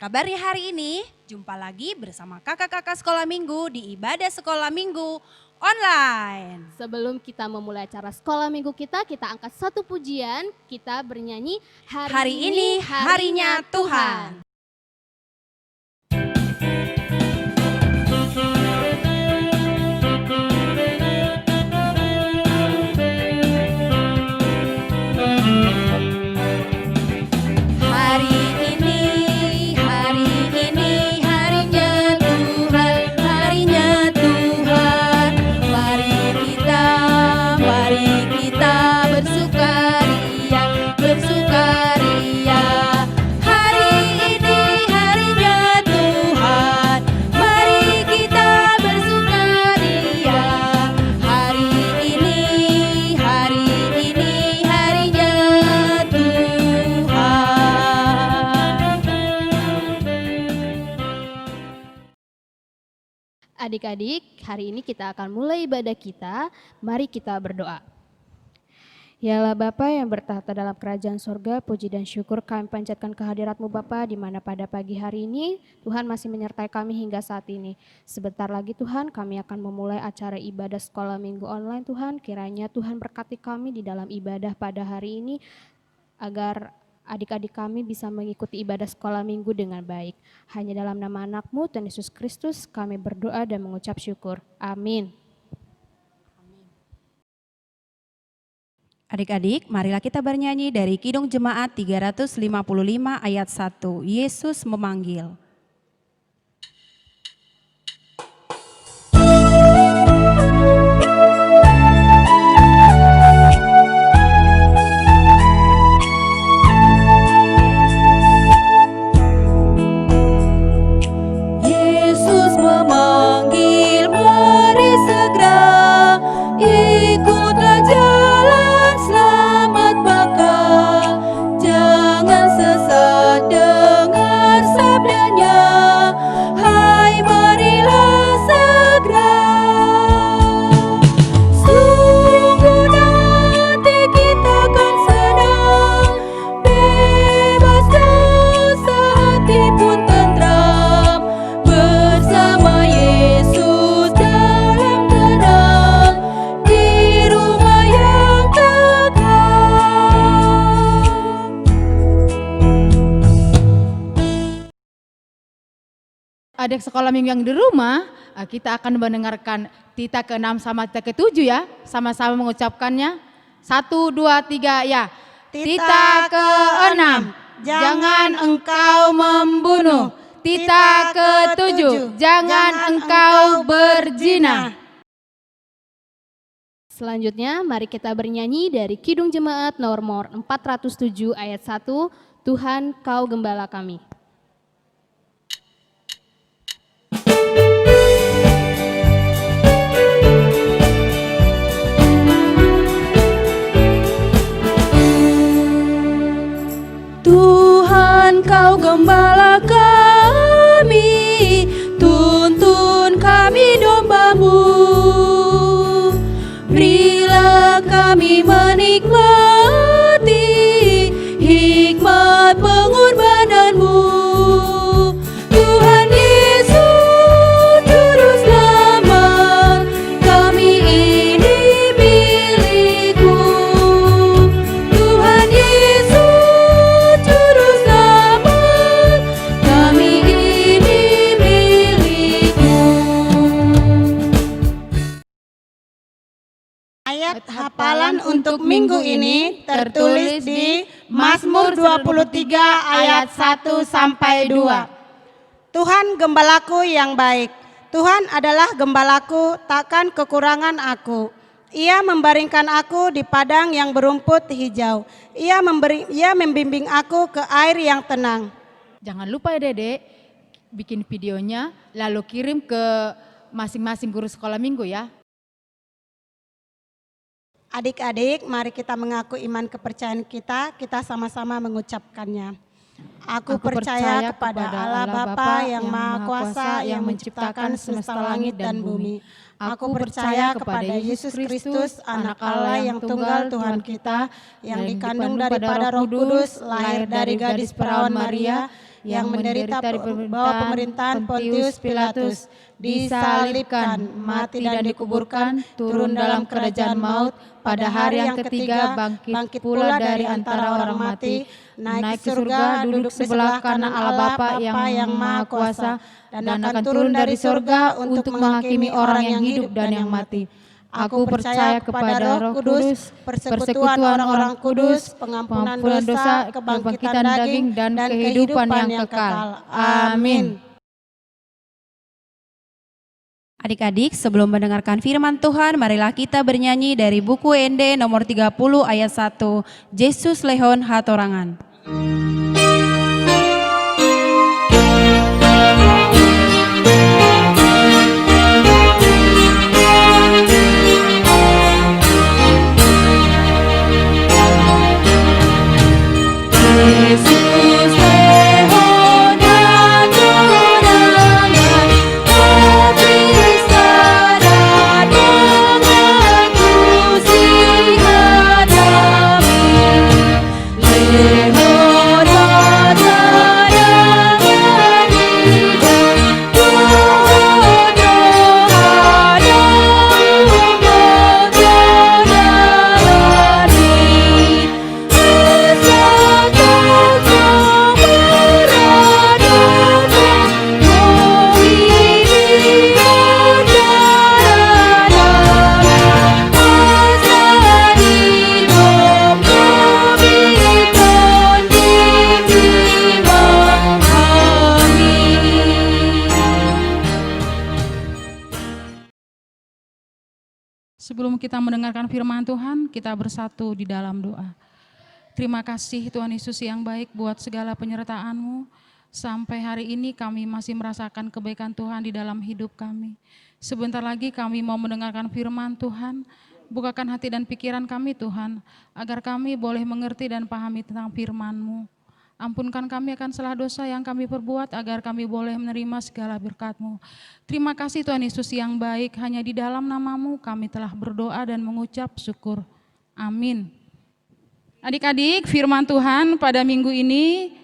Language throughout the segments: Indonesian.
kabarnya hari ini? Jumpa lagi bersama kakak-kakak sekolah minggu di ibadah sekolah minggu online. Sebelum kita memulai acara sekolah minggu kita angkat satu pujian, kita bernyanyi Hari ini harinya Tuhan. Adik-adik, hari ini kita akan mulai ibadah kita. Mari kita berdoa. Ya Allah Bapa yang bertahta dalam kerajaan sorga, puji dan syukur kami panjatkan kehadirat-Mu Bapa, di mana pada pagi hari ini Tuhan masih menyertai kami hingga saat ini. Sebentar lagi Tuhan kami akan memulai acara ibadah sekolah minggu online Tuhan. Kiranya Tuhan berkati kami di dalam ibadah pada hari ini, agar adik-adik kami bisa mengikuti ibadah sekolah minggu dengan baik. Hanya dalam nama anak-Mu, Tuhan Yesus Kristus, kami berdoa dan mengucap syukur. Amin. Adik-adik, marilah kita bernyanyi dari Kidung Jemaat 355 ayat 1, Yesus memanggil. Adik sekolah minggu yang di rumah, kita akan mendengarkan Tita ke-6 sama Tita ke-7 ya. Sama-sama mengucapkannya. 1, 2, 3 ya. Tita ke-6, jangan engkau membunuh. Tita ke-7, jangan engkau berzina. Selanjutnya mari kita bernyanyi dari Kidung Jemaat nomor 407 ayat 1, Tuhan Kau Gembala Kami. Tuhan Kau Gembala kami, tuntun kami domba-Mu. Berilah kami menikmati hikmat pengorbanan-Mu. Tuhan Yesus Juru Selamat, kami ini milik-Mu. Tuhan Yesus Juru Selamat, kami ini milik-Mu. Ayat hafalan untuk minggu ini tertulis di Mazmur 23 ayat 1 sampai 2. Tuhan gembalaku yang baik, Tuhan adalah gembalaku, takkan kekurangan aku. Ia membaringkan aku di padang yang berumput hijau. Ia membimbing aku ke air yang tenang. Jangan lupa ya Dedek, bikin videonya lalu kirim ke masing-masing guru sekolah minggu ya. Adik-adik, mari kita mengaku iman kepercayaan kita sama-sama mengucapkannya. Aku percaya kepada Allah Bapa yang Maha Kuasa yang menciptakan semesta langit dan bumi. Aku percaya kepada Yesus Kristus, anak Allah yang tunggal Tuhan kita, yang dikandung daripada Roh Kudus, lahir dari gadis perawan Maria, yang menderita di bawah pemerintahan Pontius Pilatus, disalibkan, mati dan dikuburkan, turun dalam kerajaan maut, pada hari yang ketiga bangkit pula dari antara orang mati, naik ke surga, duduk sebelah kanan Allah Bapa yang Maha Kuasa, dan akan turun dari surga untuk menghakimi orang yang hidup dan yang mati. Aku percaya kepada Roh Kudus, persekutuan orang-orang kudus, pengampunan dosa, kebangkitan daging, dan kehidupan yang kekal. Amin. Adik-adik, sebelum mendengarkan firman Tuhan, marilah kita bernyanyi dari buku ND nomor 30 ayat 1, Yesus Lehon Hatorangan. Yesus lehon hatorangan, bersara dengan kursi hadami. Lehon hatorangan hidup, doa dan menjalani. Sebelum kita mendengarkan firman Tuhan, kita bersatu di dalam doa. Terima kasih Tuhan Yesus yang baik buat segala penyertaan-Mu. Sampai hari ini kami masih merasakan kebaikan Tuhan di dalam hidup kami. Sebentar lagi kami mau mendengarkan firman Tuhan. Bukakan hati dan pikiran kami Tuhan, agar kami boleh mengerti dan pahami tentang firman-Mu. Ampunkan kami akan salah dosa yang kami perbuat, agar kami boleh menerima segala berkat-Mu. Terima kasih Tuhan Yesus yang baik, hanya di dalam nama-Mu kami telah berdoa dan mengucap syukur. Amin. Adik-adik, firman Tuhan pada minggu ini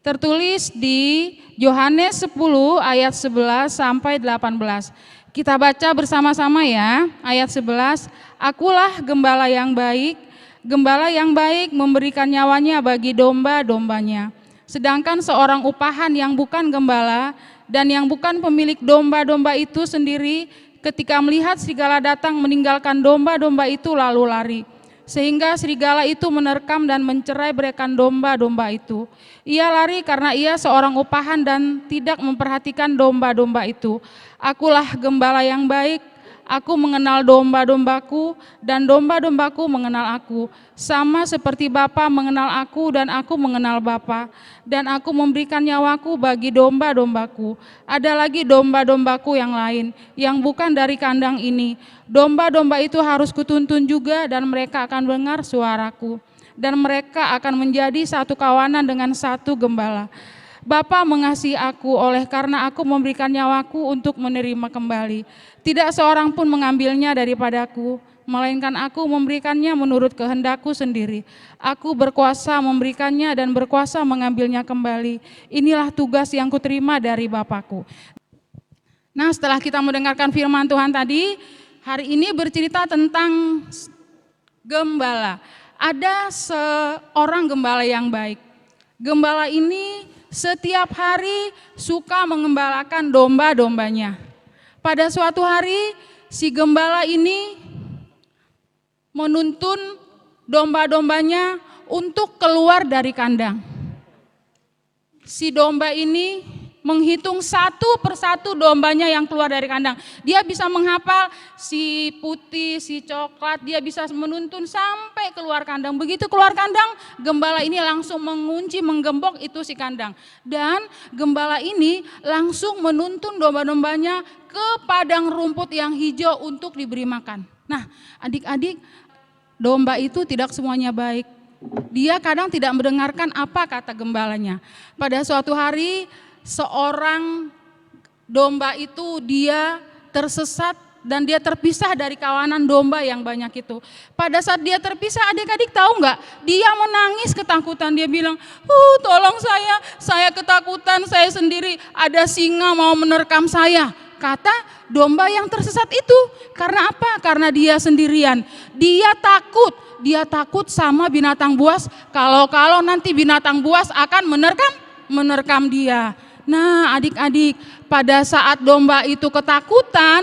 tertulis di Yohanes 10 ayat 11 sampai 18. Kita baca bersama-sama ya, ayat 11. Akulah gembala yang baik. Gembala yang baik memberikan nyawanya bagi domba-dombanya. Sedangkan seorang upahan yang bukan gembala dan yang bukan pemilik domba-domba itu sendiri, ketika melihat serigala datang meninggalkan domba-domba itu lalu lari. Sehingga serigala itu menerkam dan mencerai-beraikan domba-domba itu. Ia lari karena ia seorang upahan dan tidak memperhatikan domba-domba itu. Akulah gembala yang baik. Aku mengenal domba-dombaku dan domba-dombaku mengenal aku. Sama seperti Bapa mengenal aku dan aku mengenal Bapa. Dan aku memberikan nyawaku bagi domba-dombaku. Ada lagi domba-dombaku yang lain yang bukan dari kandang ini. Domba-domba itu harus kutuntun juga dan mereka akan mendengar suaraku. Dan mereka akan menjadi satu kawanan dengan satu gembala. Bapa mengasihi aku oleh karena aku memberikan nyawaku untuk menerima kembali. Tidak seorang pun mengambilnya daripadaku, melainkan aku memberikannya menurut kehendakku sendiri. Aku berkuasa memberikannya dan berkuasa mengambilnya kembali. Inilah tugas yang kuterima dari Bapakku. Nah, setelah kita mendengarkan firman Tuhan tadi, hari ini bercerita tentang gembala. Ada seorang gembala yang baik. Gembala ini setiap hari suka mengembalakan domba-dombanya. Pada suatu hari si gembala ini menuntun domba-dombanya untuk keluar dari kandang. Si domba ini menghitung satu persatu dombanya yang keluar dari kandang. Dia bisa menghafal si putih, si coklat, dia bisa menuntun sampai keluar kandang. Begitu keluar kandang, gembala ini langsung mengunci, menggembok itu si kandang. Dan gembala ini langsung menuntun domba-dombanya ke padang rumput yang hijau untuk diberi makan. Nah, adik-adik, domba itu tidak semuanya baik. Dia kadang tidak mendengarkan apa kata gembalanya. Pada suatu hari, seorang domba itu dia tersesat dan dia terpisah dari kawanan domba yang banyak itu. Pada saat dia terpisah, adik-adik tahu nggak? Dia menangis ketakutan. Dia bilang, tolong saya ketakutan, saya sendiri, ada singa mau menerkam saya. Kata domba yang tersesat itu. Karena apa? Karena dia sendirian. Dia takut sama binatang buas. Kalau nanti binatang buas akan menerkam dia. Nah, adik-adik, pada saat domba itu ketakutan,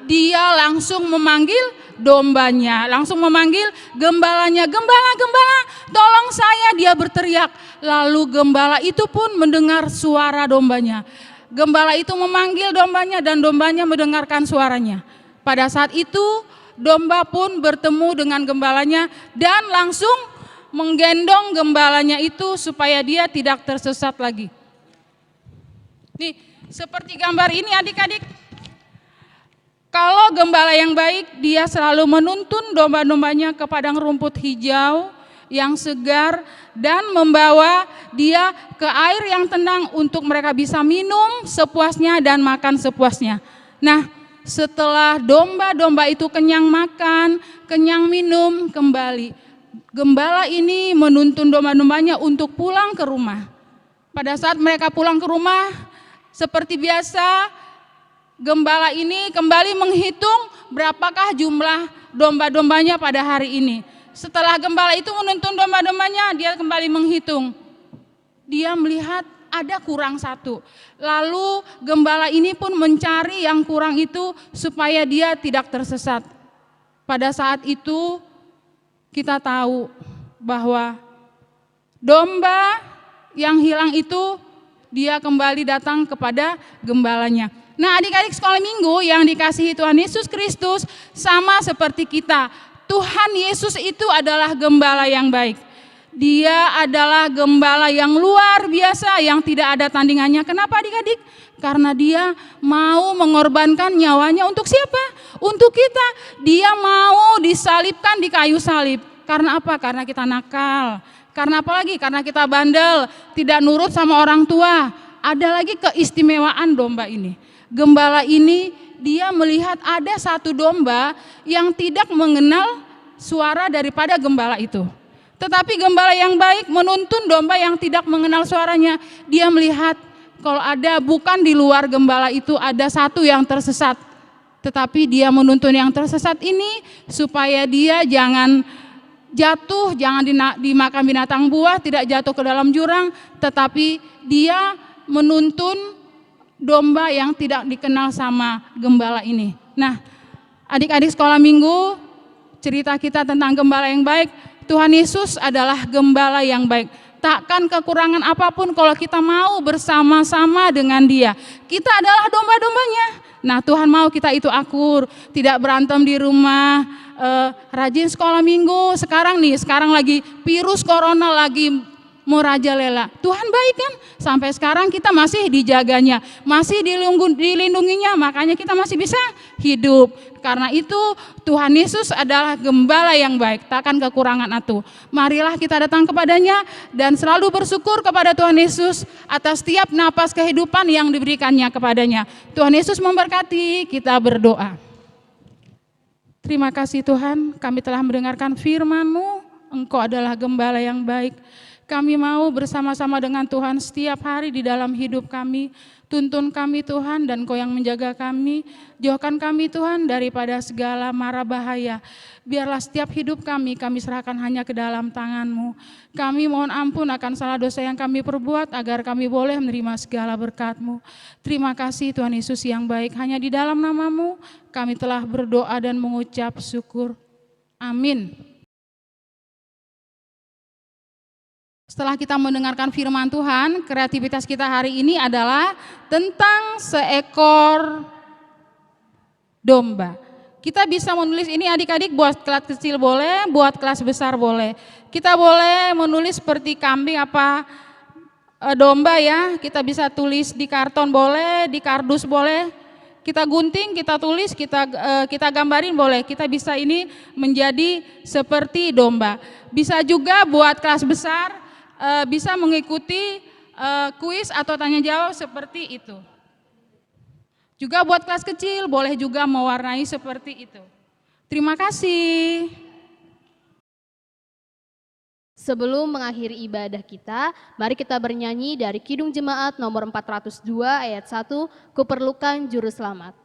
dia langsung memanggil dombanya, langsung memanggil gembalanya, gembala, tolong saya, dia berteriak. Lalu gembala itu pun mendengar suara dombanya. Gembala itu memanggil dombanya dan dombanya mendengarkan suaranya. Pada saat itu domba pun bertemu dengan gembalanya dan langsung menggendong gembalanya itu supaya dia tidak tersesat lagi. Nih, seperti gambar ini adik-adik. Kalau gembala yang baik, dia selalu menuntun domba-dombanya ke padang rumput hijau yang segar dan membawa dia ke air yang tenang untuk mereka bisa minum sepuasnya dan makan sepuasnya. Nah, setelah domba-domba itu kenyang makan, kenyang minum, kembali gembala ini menuntun domba-dombanya untuk pulang ke rumah. Pada saat mereka pulang ke rumah, seperti biasa, gembala ini kembali menghitung berapakah jumlah domba-dombanya pada hari ini. Setelah gembala itu menuntun domba-dombanya, dia kembali menghitung. Dia melihat ada kurang satu. Lalu gembala ini pun mencari yang kurang itu supaya dia tidak tersesat. Pada saat itu kita tahu bahwa domba yang hilang itu dia kembali datang kepada gembalanya. Nah, adik-adik sekolah minggu yang dikasihi Tuhan Yesus Kristus, sama seperti kita. Tuhan Yesus itu adalah gembala yang baik. Dia adalah gembala yang luar biasa, yang tidak ada tandingannya. Kenapa adik-adik? Karena dia mau mengorbankan nyawanya untuk siapa? Untuk kita. Dia mau disalibkan di kayu salib. Karena apa? Karena kita nakal. Karena apa lagi? Karena kita bandel, tidak nurut sama orang tua. Ada lagi keistimewaan domba ini. Gembala ini dia melihat ada satu domba yang tidak mengenal suara daripada gembala itu. Tetapi gembala yang baik menuntun domba yang tidak mengenal suaranya. Dia melihat kalau ada bukan di luar gembala itu ada satu yang tersesat. Tetapi dia menuntun yang tersesat ini supaya dia jangan jatuh, jangan dimakan binatang buah, tidak jatuh ke dalam jurang. Tetapi dia menuntun domba yang tidak dikenal sama gembala ini. Nah, adik-adik sekolah minggu, cerita kita tentang gembala yang baik. Tuhan Yesus adalah gembala yang baik. Takkan kekurangan apapun kalau kita mau bersama-sama dengan Dia. Kita adalah domba-dombanya. Nah, Tuhan mau kita itu akur, tidak berantem di rumah, rajin sekolah minggu. Sekarang lagi virus corona lagi merajalela. Tuhan baik kan? Sampai sekarang kita masih dijaganya, masih dilindunginya, makanya kita masih bisa hidup. Karena itu Tuhan Yesus adalah gembala yang baik, takkan kekurangan itu. Marilah kita datang kepadanya dan selalu bersyukur kepada Tuhan Yesus atas setiap napas kehidupan yang diberikannya kepadanya. Tuhan Yesus memberkati, kita berdoa. Terima kasih Tuhan, kami telah mendengarkan firman-Mu, Engkau adalah gembala yang baik. Kami mau bersama-sama dengan Tuhan setiap hari di dalam hidup kami. Tuntun kami Tuhan dan Engkau yang menjaga kami. Jauhkan kami Tuhan daripada segala mara bahaya. Biarlah setiap hidup kami serahkan hanya ke dalam tangan-Mu. Kami mohon ampun akan salah dosa yang kami perbuat agar kami boleh menerima segala berkat-Mu. Terima kasih Tuhan Yesus yang baik. Hanya di dalam nama-Mu kami telah berdoa dan mengucap syukur. Amin. Setelah kita mendengarkan firman Tuhan, kreativitas kita hari ini adalah tentang seekor domba. Kita bisa menulis ini adik-adik, buat kelas kecil boleh, buat kelas besar boleh. Kita boleh menulis seperti kambing apa domba ya. Kita bisa tulis di karton boleh, di kardus boleh. Kita gunting, kita tulis, kita gambarin boleh. Kita bisa ini menjadi seperti domba. Bisa juga buat kelas besar. Bisa mengikuti kuis atau tanya jawab seperti itu. Juga buat kelas kecil boleh juga mewarnai seperti itu. Terima kasih. Sebelum mengakhiri ibadah kita, mari kita bernyanyi dari Kidung Jemaat nomor 402 ayat 1, Kuperlukan Juru Selamat.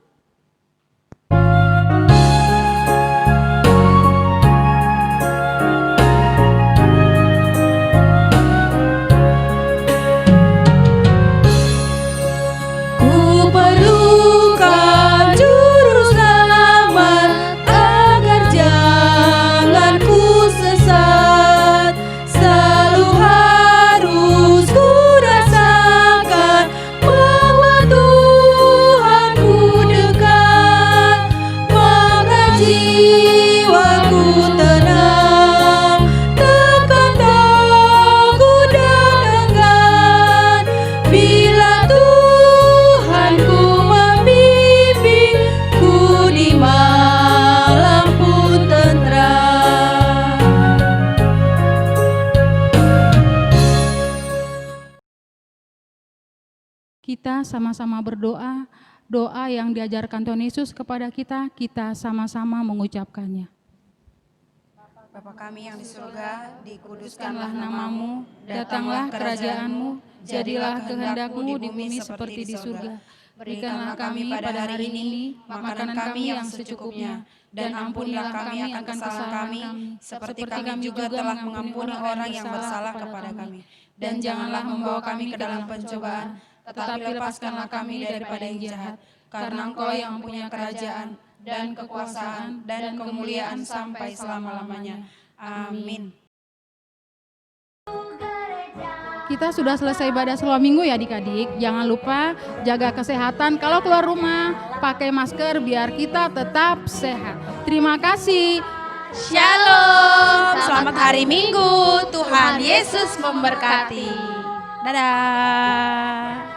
Kuperlukan juru selamat agar jangan ku sesat. Selalu harus ku rasakan bahwa Tuhanku dekat. Maka jiwaku tenang, takkan takut dan enggan bila Tuhanku membimbingku di malam pun tenteram. Kita sama-sama berdoa, doa yang diajarkan Tuhan Yesus kepada kita sama-sama mengucapkannya. Bapa kami yang di surga, Kuduskanlah namamu, datanglah kerajaanmu, jadilah kehendakmu di bumi seperti di surga. Berikanlah kami pada hari ini makanan kami yang secukupnya, dan ampunilah kami akan kesalahan kami, seperti kami juga telah mengampuni orang yang bersalah kepada kami. Dan janganlah membawa kami ke dalam pencobaan, tetapi lepaskanlah kami daripada yang jahat. Karena Engkau yang punya kerajaan, dan kekuasaan, dan kemuliaan sampai selama-lamanya. Amin. Kita sudah selesai ibadah selama minggu ya adik-adik. Jangan lupa jaga kesehatan. Kalau keluar rumah, pakai masker biar kita tetap sehat. Terima kasih. Shalom, selamat hari Minggu. Tuhan Yesus memberkati. Dadah.